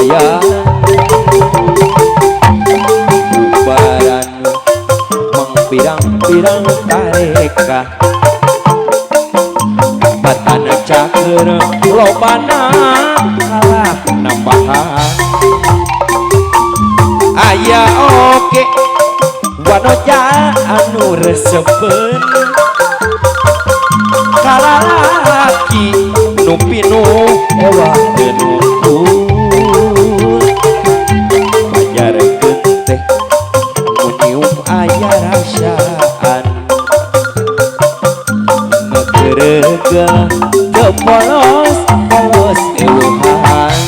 layar bubaran mengpirang-pirang tareka batana cager lobana kalah nambahan aya oke wanoja anu resepen kalalaki nu pinu ewah genukul pajarekeun teh munyium aya rasaan ngegeregel teu polos eueuhan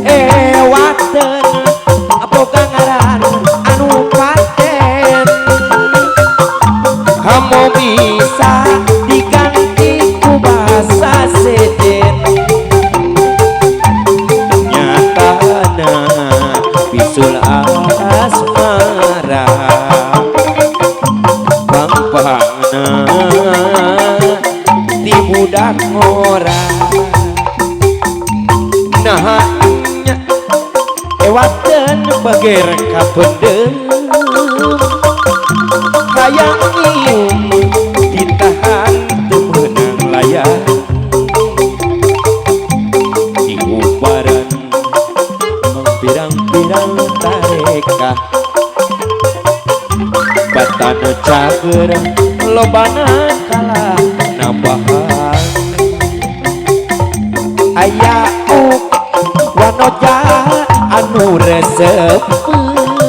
ewateun boga ngaran anu paten kamu bisa diganti ku basa sejen nyatana bisul asmara pampana di budak orang nah ewaten bager kapendem hayang nyium ditahan temenang layar di ubaran pirang-pirang tareka batana cager lobana kalah nambahan aya wanoja anu resepen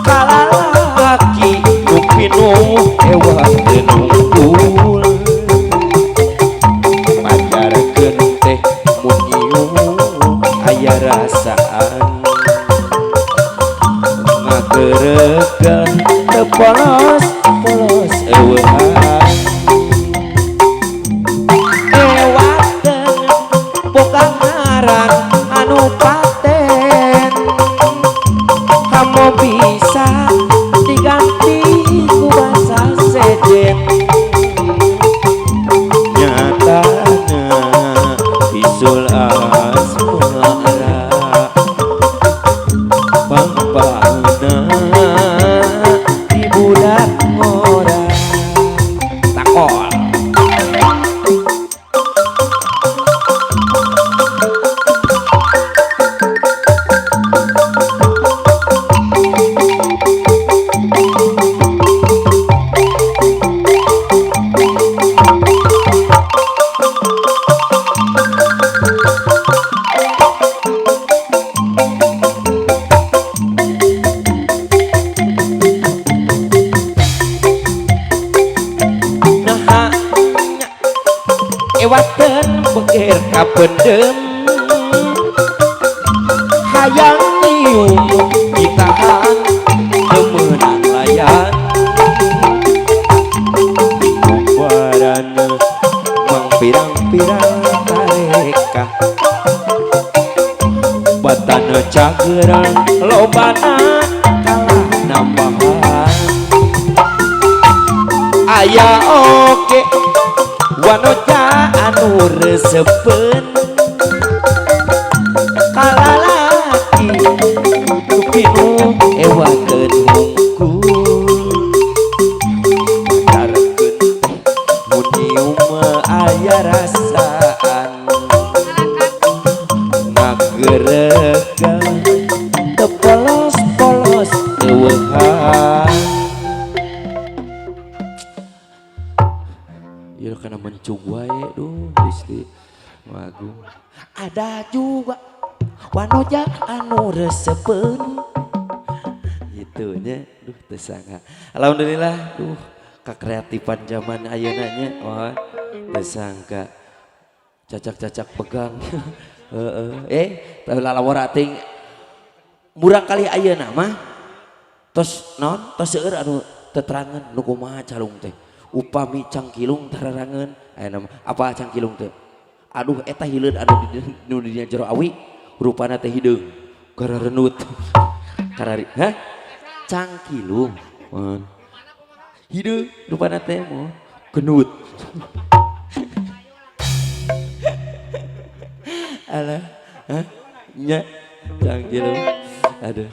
kalalaki nu pinu ewah genungkul pajarekeun teh munyium aya rasaan ngageregel teu polos eueuhan ewateun boga ngaran anu paten kamu bisa diganti ku basa sejen nyatana bisul asmara pampana di budak orang takol ewaten beger kapendem hayang nyium ditahan temenang layar bubaran mangpirang-pirang tareka batana cager lobana kalah nambahan aya oke wanoja anu resepen kalalaki nu pinu ewah genungkul pajarekeun munyium aya rasaan ngageregel teu polos eueuhan ieu kana mencung wae duh Gusti wagu ada juga wanoja anu resepen gitu nya duh teu sangka alhamdulillah duh kakreatifan zaman ayeuna nya oh teu sangka cacak-cacak pegang tapi lalawara ting murang kali ayeuna mah tos naon tos seueur anu teterangan nu kumaha calung teh upami cangkilung tararangan ayeuna apa cangkilung teh aduh eta hileud anu di dinya jero awi rupana teh hideung gararenut karari hah cangkilung hideung rupana teh moh genut alah, hah? Nya, cangkilung, aduh.